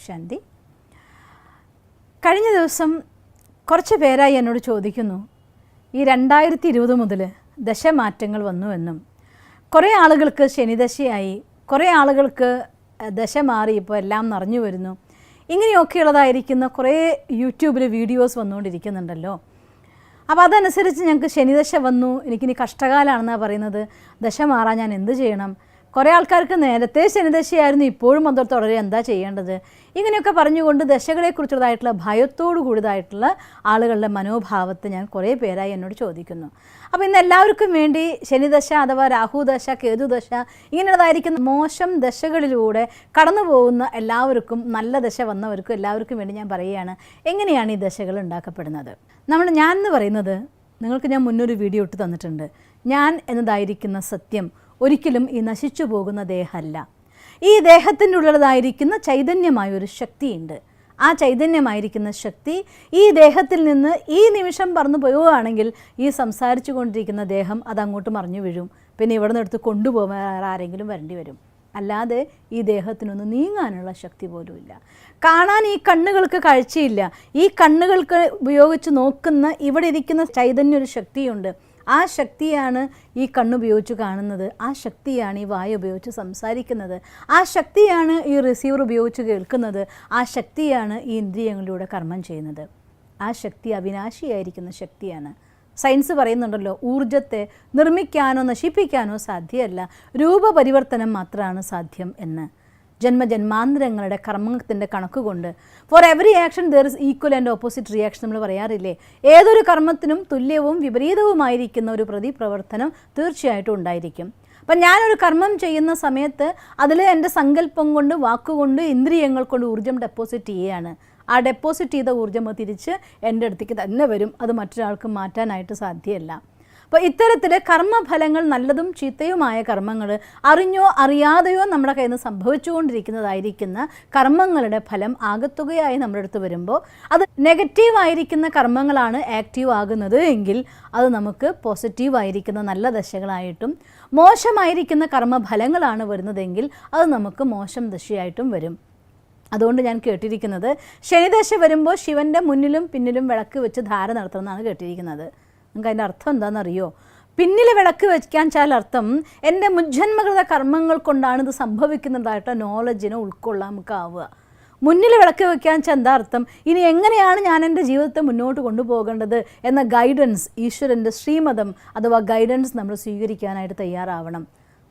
ശാന്തി. കഴിഞ്ഞ ദിവസം കുറച്ച് പേരായി എന്നോട് ചോദിക്കുന്നു, ഈ 2020 മുതൽ ദശമാറ്റങ്ങൾ വന്നുവെന്നും കുറേ ആളുകൾക്ക് ശനിദശയായി, കുറേ ആളുകൾക്ക് ദശ മാറി ഇപ്പോൾ എല്ലാം നിറഞ്ഞു വരുന്നു, ഇങ്ങനെയൊക്കെയുള്ളതായിരിക്കുന്ന കുറേ യൂട്യൂബിൽ വീഡിയോസ് വന്നുകൊണ്ടിരിക്കുന്നുണ്ടല്ലോ. അപ്പോൾ അതനുസരിച്ച് ഞങ്ങൾക്ക് ശനിദശ വന്നു, എനിക്കിനി കഷ്ടകാലമാണെന്നാണ് പറയുന്നത്, ദശ മാറാൻ ഞാൻ എന്ത് ചെയ്യണം? കുറേ ആൾക്കാർക്ക് നേരത്തെ ശനിദശയായിരുന്നു, ഇപ്പോഴും അത് തുടരെ എന്താ ചെയ്യേണ്ടത്? ഇങ്ങനെയൊക്കെ പറഞ്ഞുകൊണ്ട് ദശകളെക്കുറിച്ചുള്ളതായിട്ടുള്ള ഭയത്തോടു കൂടിയതായിട്ടുള്ള ആളുകളുടെ മനോഭാവത്തെ ഞാൻ കുറേ പേരായി എന്നോട് ചോദിക്കുന്നു. അപ്പോൾ ഇന്ന് എല്ലാവർക്കും വേണ്ടി ശനിദശ അഥവാ രാഹുദശ, കേതുദശ ഇങ്ങനെയുള്ളതായിരിക്കുന്ന മോശം ദശകളിലൂടെ കടന്നു പോകുന്ന എല്ലാവർക്കും, നല്ല ദശ വന്നവർക്കും എല്ലാവർക്കും വേണ്ടി ഞാൻ പറയുകയാണ് എങ്ങനെയാണ് ഈ ദശകൾ ഉണ്ടാക്കപ്പെടുന്നത്. ഞാൻ എന്ന് പറയുന്നത്, നിങ്ങൾക്ക് ഞാൻ മുന്നൊരു വീഡിയോ ഇട്ട് തന്നിട്ടുണ്ട്. ഞാൻ എന്നതായിരിക്കുന്ന സത്യം ഒരിക്കലും ഈ നശിച്ചു പോകുന്ന ദേഹമല്ല. ഈ ദേഹത്തിൻ്റെ ഉള്ളതായിരിക്കുന്ന ചൈതന്യമായൊരു ശക്തിയുണ്ട്. ആ ചൈതന്യമായിരിക്കുന്ന ശക്തി ഈ ദേഹത്തിൽ നിന്ന് ഈ നിമിഷം പറന്നു പോവുകയാണെങ്കിൽ ഈ സംസാരിച്ചു കൊണ്ടിരിക്കുന്ന ദേഹം അതങ്ങോട്ട് മറിഞ്ഞു വീഴും. പിന്നെ ഇവിടെ നിന്ന് എടുത്ത് കൊണ്ടുപോകാൻ ആരെങ്കിലും വരേണ്ടി വരും. അല്ലാതെ ഈ ദേഹത്തിനൊന്ന് നീങ്ങാനുള്ള ശക്തി പോലുമില്ല. കാണാൻ ഈ കണ്ണുകൾക്ക് കാഴ്ചയില്ല. ഈ കണ്ണുകൾക്ക് ഉപയോഗിച്ച് നോക്കുന്ന ഇവിടെ ഇരിക്കുന്ന ചൈതന്യ ഒരു ശക്തിയുണ്ട്. ആ ശക്തിയാണ് ഈ കണ്ണുപയോഗിച്ച് കാണുന്നത്. ആ ശക്തിയാണ് ഈ വായ ഉപയോഗിച്ച് സംസാരിക്കുന്നത്. ആ ശക്തിയാണ് ഈ റിസീവർ ഉപയോഗിച്ച് കേൾക്കുന്നത്. ആ ശക്തിയാണ് ഈ ഇന്ദ്രിയങ്ങളിലൂടെ കർമ്മം ചെയ്യുന്നത്. ആ ശക്തി അവിനാശിയായിരിക്കുന്ന ശക്തിയാണ്. സയൻസ് പറയുന്നുണ്ടല്ലോ, ഊർജത്തെ നിർമ്മിക്കാനോ നശിപ്പിക്കാനോ സാധ്യമല്ല, രൂപപരിവർത്തനം മാത്രമാണ് സാധ്യം എന്ന്. ജന്മജന്മാന്തരങ്ങളുടെ കർമ്മത്തിൻ്റെ കണക്കുകൊണ്ട് for every action there is equal and opposite reaction നമ്മൾ പറയാറില്ലേ? ഏതൊരു കർമ്മത്തിനും തുല്യവും വിപരീതവുമായിരിക്കുന്ന ഒരു പ്രതിപ്രവർത്തനം തീർച്ചയായിട്ടും ഉണ്ടായിരിക്കും. അപ്പം ഞാനൊരു കർമ്മം ചെയ്യുന്ന സമയത്ത് അതിൽ എൻ്റെ സങ്കല്പം കൊണ്ട്, വാക്കുകൊണ്ട്, ഇന്ദ്രിയങ്ങൾ കൊണ്ട് ഊർജ്ജം ഡെപ്പോസിറ്റ് ചെയ്യുകയാണ്. ആ ഡെപ്പോസിറ്റ് ചെയ്ത ഊർജ്ജം തിരിച്ച് എൻ്റെ അടുത്തേക്ക് തന്നെ വരും. അത് മറ്റൊരാൾക്ക് മാറ്റാനായിട്ട് സാധ്യമല്ല. അപ്പോൾ ഇത്തരത്തിൽ കർമ്മഫലങ്ങൾ, നല്ലതും ചീത്തയുമായ കർമ്മങ്ങൾ, അറിഞ്ഞോ അറിയാതെയോ നമ്മുടെ കയ്യിൽ നിന്ന് സംഭവിച്ചുകൊണ്ടിരിക്കുന്നതായിരിക്കുന്ന കർമ്മങ്ങളുടെ ഫലം ആകത്തുകയായി നമ്മുടെ അടുത്ത് വരുമ്പോൾ അത് നെഗറ്റീവായിരിക്കുന്ന കർമ്മങ്ങളാണ് ആക്റ്റീവ് ആകുന്നത് എങ്കിൽ അത് നമുക്ക് പോസിറ്റീവായിരിക്കുന്ന നല്ല ദശകളായിട്ടും, മോശമായിരിക്കുന്ന കർമ്മഫലങ്ങളാണ് വരുന്നതെങ്കിൽ അത് നമുക്ക് മോശം ദശയായിട്ടും വരും. അതുകൊണ്ട് ഞാൻ കേട്ടിരിക്കുന്നത്, ശനിദശ വരുമ്പോൾ ശിവൻ്റെ മുന്നിലും പിന്നിലും വിളക്ക് വെച്ച് ധാര നടത്തണമെന്നാണ് കേട്ടിരിക്കുന്നത്. നിങ്ങൾക്ക് അതിൻ്റെ അർത്ഥം എന്താണെന്നറിയോ? പിന്നിൽ വിളക്ക് വയ്ക്കാൻ വെച്ചാൽ അർത്ഥം എൻ്റെ മുജ്ജന്മകൃത കർമ്മങ്ങൾ കൊണ്ടാണ് ഇത് സംഭവിക്കുന്നതായിട്ട് നോളജിനെ ഉൾക്കൊള്ളാൻ നമുക്കാവുക. മുന്നിൽ വിളക്ക് വയ്ക്കാൻ വെച്ചാൽ എന്താ അർത്ഥം? ഇനി എങ്ങനെയാണ് ഞാൻ എൻ്റെ ജീവിതത്തെ മുന്നോട്ട് കൊണ്ടുപോകേണ്ടത് എന്ന ഗൈഡൻസ്, ഈശ്വരൻ്റെ ശ്രീമതം അഥവാ ഗൈഡൻസ് നമ്മൾ സ്വീകരിക്കാനായിട്ട് തയ്യാറാവണം.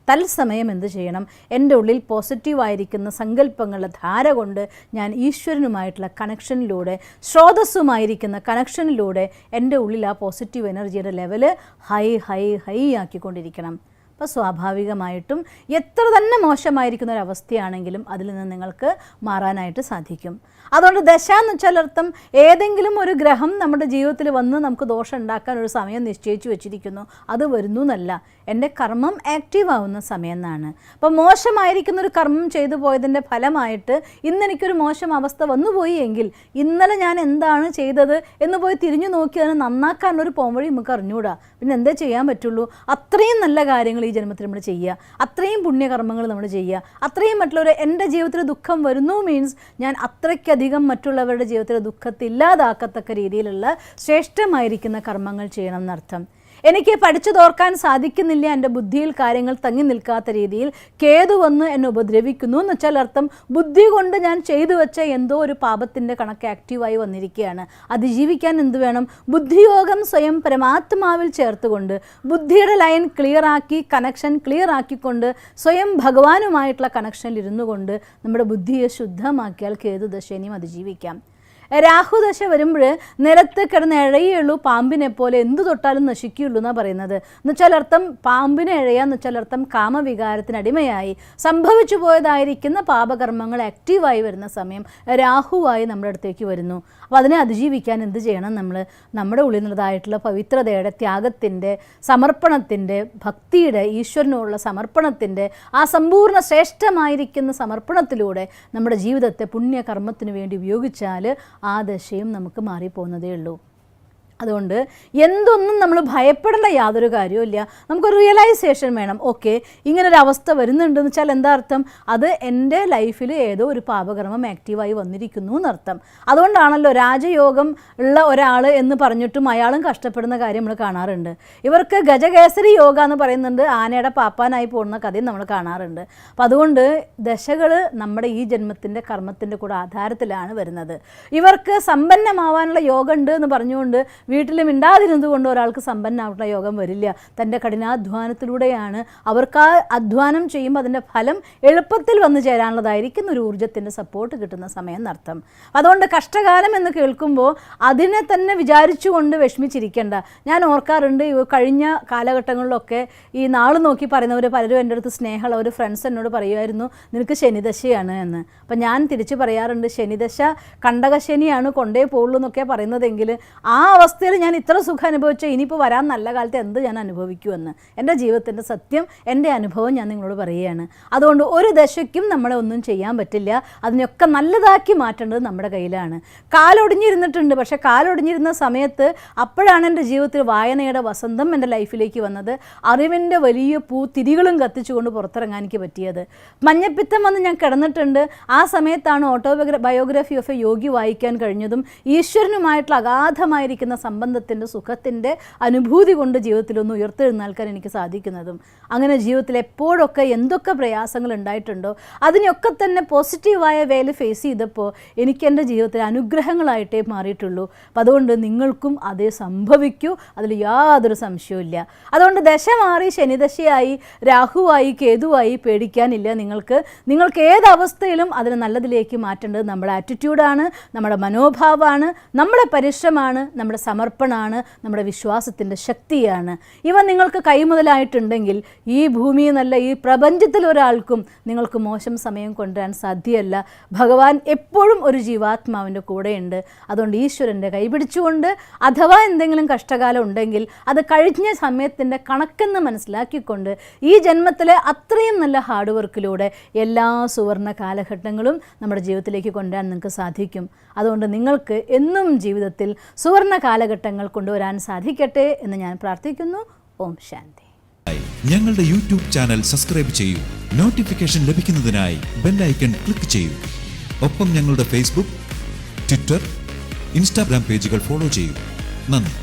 തത്സമയം എന്ത് ചെയ്യണം? എൻ്റെ ഉള്ളിൽ പോസിറ്റീവായിരിക്കുന്ന സങ്കല്പങ്ങളുടെ ധാര കൊണ്ട് ഞാൻ ഈശ്വരനുമായിട്ടുള്ള കണക്ഷനിലൂടെ, സ്രോതസ്സുമായിരിക്കുന്ന കണക്ഷനിലൂടെ എൻ്റെ ഉള്ളിൽ ആ പോസിറ്റീവ് എനർജിയുടെ ലെവല് ഹൈ ഹൈ ഹൈ ആക്കിക്കൊണ്ടിരിക്കണം. അപ്പോൾ സ്വാഭാവികമായിട്ടും എത്ര തന്നെ മോശമായിരിക്കുന്ന ഒരവസ്ഥയാണെങ്കിലും അതിൽ നിന്ന് നിങ്ങൾക്ക് മാറാനായിട്ട് സാധിക്കും. അതുകൊണ്ട് ദശ എന്ന് വെച്ചാൽ അർത്ഥം ഏതെങ്കിലും ഒരു ഗ്രഹം നമ്മുടെ ജീവിതത്തിൽ വന്ന് നമുക്ക് ദോഷം ഉണ്ടാക്കാൻ ഒരു സമയം നിശ്ചയിച്ചു വെച്ചിരിക്കുന്നു, അത് വരുന്നു എന്നല്ല, എൻ്റെ കർമ്മം ആക്റ്റീവ് ആവുന്ന സമയം എന്നാണ്. അപ്പോൾ മോശമായിരിക്കുന്നൊരു കർമ്മം ചെയ്തു പോയതിൻ്റെ ഫലമായിട്ട് ഇന്നെനിക്കൊരു മോശം അവസ്ഥ വന്നുപോയി എങ്കിൽ ഇന്നലെ ഞാൻ എന്താണ് ചെയ്തത് എന്ന് പോയി തിരിഞ്ഞു നോക്കി അതിനെ നന്നാക്കാനുള്ളൊരു പോംവഴി നമുക്ക് അറിഞ്ഞുകൂടാ. പിന്നെ എന്തേ ചെയ്യാൻ പറ്റുള്ളൂ? അത്രയും നല്ല കാര്യങ്ങൾ ഈ ജന്മത്തിൽ നമ്മൾ ചെയ്യുക, അത്രയും പുണ്യകർമ്മങ്ങൾ നമ്മൾ ചെയ്യുക, അത്രയും മറ്റുള്ളവർ എൻ്റെ ജീവിതത്തിൽ ദുഃഖം വരുന്നു മീൻസ് ഞാൻ അത്രയ്ക്കധികം മറ്റുള്ളവരുടെ ജീവിതത്തിലെ ദുഃഖത്തെ ഇല്ലാതാക്കത്തക്ക രീതിയിലുള്ള ശ്രേഷ്ഠമായിരിക്കുന്ന കർമ്മങ്ങൾ ചെയ്യണം എന്നർത്ഥം. എനിക്ക് പഠിച്ചു തോർക്കാൻ സാധിക്കുന്നില്ല, എൻ്റെ ബുദ്ധിയിൽ കാര്യങ്ങൾ തങ്ങി നിൽക്കാത്ത രീതിയിൽ കേതു വന്ന് എന്നെ ഉപദ്രവിക്കുന്നു എന്ന് വെച്ചാൽ അർത്ഥം ബുദ്ധി കൊണ്ട് ഞാൻ ചെയ്തു വെച്ച എന്തോ ഒരു പാപത്തിൻ്റെ കണക്ക് ആക്റ്റീവായി വന്നിരിക്കുകയാണ്. അതിജീവിക്കാൻ എന്ത് വേണം? ബുദ്ധിയോഗം സ്വയം പരമാത്മാവിൽ ചേർത്തുകൊണ്ട്, ബുദ്ധിയുടെ ലൈൻ ക്ലിയറാക്കി, കണക്ഷൻ ക്ലിയർ ആക്കിക്കൊണ്ട്, സ്വയം ഭഗവാനുമായിട്ടുള്ള കണക്ഷനിൽ ഇരുന്നു കൊണ്ട് നമ്മുടെ ബുദ്ധിയെ ശുദ്ധമാക്കിയാൽ കേതുദശേനെയും അതിജീവിക്കാം. രാഹുദശ വരുമ്പോൾ നിലത്ത് കിടന്ന് എഴയുള്ളൂ പാമ്പിനെ പോലെ, എന്തു തൊട്ടാലും നശിക്കുകയുള്ളൂ എന്നാണ് പറയുന്നത്. എന്നുവെച്ചാൽ അർത്ഥം പാമ്പിനെ എഴയാന്ന് വെച്ചാൽ അർത്ഥം കാമവികാരത്തിനടിമയായി സംഭവിച്ചു പോയതായിരിക്കുന്ന പാപകർമ്മങ്ങൾ ആക്റ്റീവായി വരുന്ന സമയം രാഹുവായി നമ്മുടെ അടുത്തേക്ക് വരുന്നു. അപ്പോൾ അതിനെ അതിജീവിക്കാൻ എന്ത് ചെയ്യണം? നമ്മുടെ ഉള്ളിൽ നിന്നതായിട്ടുള്ള പവിത്രതയുടെ, ത്യാഗത്തിൻ്റെ, സമർപ്പണത്തിൻ്റെ, ഭക്തിയുടെ, ഈശ്വരനുള്ള സമർപ്പണത്തിൻ്റെ ആ സമ്പൂർണ്ണ ശ്രേഷ്ഠമായിരിക്കുന്ന സമർപ്പണത്തിലൂടെ നമ്മുടെ ജീവിതത്തെ പുണ്യകർമ്മത്തിന് വേണ്ടി ഉപയോഗിച്ചാൽ ആ ദശയും നമുക്ക് മാറിപ്പോകുന്നതേ ഉള്ളൂ. അതുകൊണ്ട് എന്തൊന്നും നമ്മൾ ഭയപ്പെടേണ്ട യാതൊരു കാര്യവുമില്ല. നമുക്ക് റിയലൈസേഷൻ വേണം. ഓക്കെ, ഇങ്ങനൊരവസ്ഥ വരുന്നുണ്ടെന്ന് വെച്ചാൽ എന്താ അർത്ഥം? അത് എൻ്റെ ലൈഫിൽ ഏതോ ഒരു പാപകർമ്മം ആക്റ്റീവായി വന്നിരിക്കുന്നു എന്നർത്ഥം. അതുകൊണ്ടാണല്ലോ രാജയോഗം ഉള്ള ഒരാൾ എന്ന് പറഞ്ഞിട്ടും അയാളും കഷ്ടപ്പെടുന്ന കാര്യം നമ്മൾ കാണാറുണ്ട്. ഇവർക്ക് ഗജകേസരി യോഗ എന്ന് പറയുന്നുണ്ട്, ആനയുടെ പാപ്പാനായി പോകുന്ന കഥയും നമ്മൾ കാണാറുണ്ട്. അപ്പം അതുകൊണ്ട് ദശകൾ നമ്മുടെ ഈ ജന്മത്തിൻ്റെ കർമ്മത്തിൻ്റെ കൂടെ ആധാരത്തിലാണ് വരുന്നത്. ഇവർക്ക് സമ്പന്നമാവാനുള്ള യോഗം ഉണ്ട് എന്ന് പറഞ്ഞുകൊണ്ട് വീട്ടിൽ മിണ്ടാതിരുന്നത് കൊണ്ട് ഒരാൾക്ക് സമ്പന്നമായിട്ടുള്ള യോഗം വരില്ല. തൻ്റെ കഠിനാധ്വാനത്തിലൂടെയാണ് അവർക്ക് ആ അധ്വാനം ചെയ്യുമ്പോൾ അതിൻ്റെ ഫലം എളുപ്പത്തിൽ വന്നു ചേരാനുള്ളതായിരിക്കും ഒരു ഊർജ്ജത്തിൻ്റെ സപ്പോർട്ട് കിട്ടുന്ന സമയം എന്നർത്ഥം. അതുകൊണ്ട് കഷ്ടകാലം എന്ന് കേൾക്കുമ്പോൾ അതിനെ തന്നെ വിചാരിച്ചുകൊണ്ട് വിഷമിച്ചിരിക്കേണ്ട. ഞാൻ ഓർക്കാറുണ്ട് കഴിഞ്ഞ കാലഘട്ടങ്ങളിലൊക്കെ ഈ നാൾ നോക്കി പറയുന്നവർ പലരും എൻ്റെ അടുത്ത് സ്നേഹമുള്ള ഒരു ഫ്രണ്ട്സ് എന്നോട് പറയുമായിരുന്നു, നിനക്ക് ശനിദശയാണ് എന്ന്. അപ്പം ഞാൻ തിരിച്ച് പറയാറുണ്ട്, ശനിദശ കണ്ടകശനിയാണ് കൊണ്ടേ പോകുള്ളൂ എന്നൊക്കെ പറയുന്നതെങ്കിൽ ആ അവസ്ഥയിൽ ഞാൻ ഇത്ര സുഖം അനുഭവിച്ചാൽ ഇനിയിപ്പോൾ വരാൻ നല്ല കാലത്ത് എന്ത് ഞാൻ അനുഭവിക്കുമെന്ന് എൻ്റെ ജീവിതത്തിൻ്റെ സത്യം, എൻ്റെ അനുഭവം ഞാൻ നിങ്ങളോട് പറയുകയാണ്. അതുകൊണ്ട് ഒരു ദശയ്ക്കും നമ്മളെ ഒന്നും ചെയ്യാൻ പറ്റില്ല. അതിനൊക്കെ നല്ലതാക്കി മാറ്റേണ്ടത് നമ്മുടെ കയ്യിലാണ്. കാലൊടിഞ്ഞിരുന്നിട്ടുണ്ട്, പക്ഷേ കാലൊടിഞ്ഞിരുന്ന സമയത്ത് അപ്പോഴാണ് എൻ്റെ ജീവിതത്തിൽ വായനയുടെ വസന്തം എൻ്റെ ലൈഫിലേക്ക് വന്നത്. അറിവിൻ്റെ വലിയ പൂത്തിരികളും കത്തിച്ചുകൊണ്ട് പുറത്തിറങ്ങാൻ എനിക്ക് പറ്റിയത്. മഞ്ഞപ്പിത്തം വന്ന് ഞാൻ കിടന്നിട്ടുണ്ട്. ആ സമയത്താണ് ബയോഗ്രഫി ഓഫ് എ യോഗി വായിക്കാൻ കഴിഞ്ഞതും ഈശ്വരനുമായിട്ടുള്ള അഗാധമായിരിക്കുന്ന സംബന്ധത്തിൻ്റെ സുഖത്തിൻ്റെ അനുഭൂതി കൊണ്ട് ജീവിതത്തിലൊന്ന് ഉയർത്തെഴുന്നേൽക്കാൻ എനിക്ക് സാധിക്കുന്നതും. അങ്ങനെ ജീവിതത്തിൽ എപ്പോഴൊക്കെ എന്തൊക്കെ പ്രയാസങ്ങൾ ഉണ്ടായിട്ടുണ്ടോ അതിനൊക്കെ തന്നെ പോസിറ്റീവായ വേല ഫേസ് ചെയ്തപ്പോൾ എനിക്ക് എൻ്റെ ജീവിതത്തിൽ അനുഗ്രഹങ്ങളായിട്ടേ മാറിയിട്ടുള്ളൂ. അപ്പം അതുകൊണ്ട് നിങ്ങൾക്കും അതേ സംഭവിക്കൂ, അതിൽ യാതൊരു സംശയവുമില്ല. അതുകൊണ്ട് ദശ മാറി ശനിദശയായി രാഹുവായി കേതുവായി പേടിക്കാനില്ല. നിങ്ങൾക്ക് ഏത് അവസ്ഥയിലും അതിനെ നല്ലതിലേക്ക് മാറ്റേണ്ടത് നമ്മുടെ ആറ്റിറ്റ്യൂഡാണ്, നമ്മുടെ മനോഭാവമാണ്, നമ്മുടെ പരിശ്രമമാണ്, നമ്മുടെ സമർപ്പണമാണ്, നമ്മുടെ വിശ്വാസത്തിൻ്റെ ശക്തിയാണ്. ഇവ നിങ്ങൾക്ക് കൈമുതലായിട്ടുണ്ടെങ്കിൽ ഈ ഭൂമിയിൽ നിന്നല്ല ഈ പ്രപഞ്ചത്തിൽ ഒരാൾക്കും നിങ്ങൾക്ക് മോശം സമയം കൊണ്ടുവരാൻ സാധ്യമല്ല. ഭഗവാൻ എപ്പോഴും ഒരു ജീവാത്മാവിൻ്റെ കൂടെയുണ്ട്. അതുകൊണ്ട് ഈശ്വരൻ്റെ കൈപിടിച്ചുകൊണ്ട് അഥവാ എന്തെങ്കിലും കഷ്ടകാലം ഉണ്ടെങ്കിൽ അത് കഴിഞ്ഞ സമയത്തിൻ്റെ കണക്കെന്ന് മനസ്സിലാക്കിക്കൊണ്ട് ഈ ജന്മത്തിലെ അത്രയും നല്ല ഹാർഡ് വർക്കിലൂടെ എല്ലാ സുവർണ്ണ കാലഘട്ടങ്ങളും നമ്മുടെ ജീവിതത്തിലേക്ക് കൊണ്ടുവരാൻ നിങ്ങൾക്ക് സാധിക്കും. അതുകൊണ്ട് നിങ്ങൾക്ക് എന്നും ജീവിതത്തിൽ സുവർണ്ണ കാലഘട്ടങ്ങൾ കൊണ്ടുവരാൻ സാധിക്കട്ടെ എന്ന് ഞാൻ പ്രാർത്ഥിക്കുന്നു. ഓം ശാന്തി. ഞങ്ങളുടെ യൂട്യൂബ് ചാനൽ സബ്സ്ക്രൈബ് ചെയ്യൂ. നോട്ടിഫിക്കേഷൻ ലഭിക്കുന്നതിനായി ബെൽ ഐക്കൺ ക്ലിക്ക് ചെയ്യൂ. ഒപ്പം ഞങ്ങളുടെ ഫേസ്ബുക്ക്, ട്വിറ്റർ, ഇൻസ്റ്റാഗ്രാം പേജുകൾ ഫോളോ ചെയ്യൂ. നന്ദി.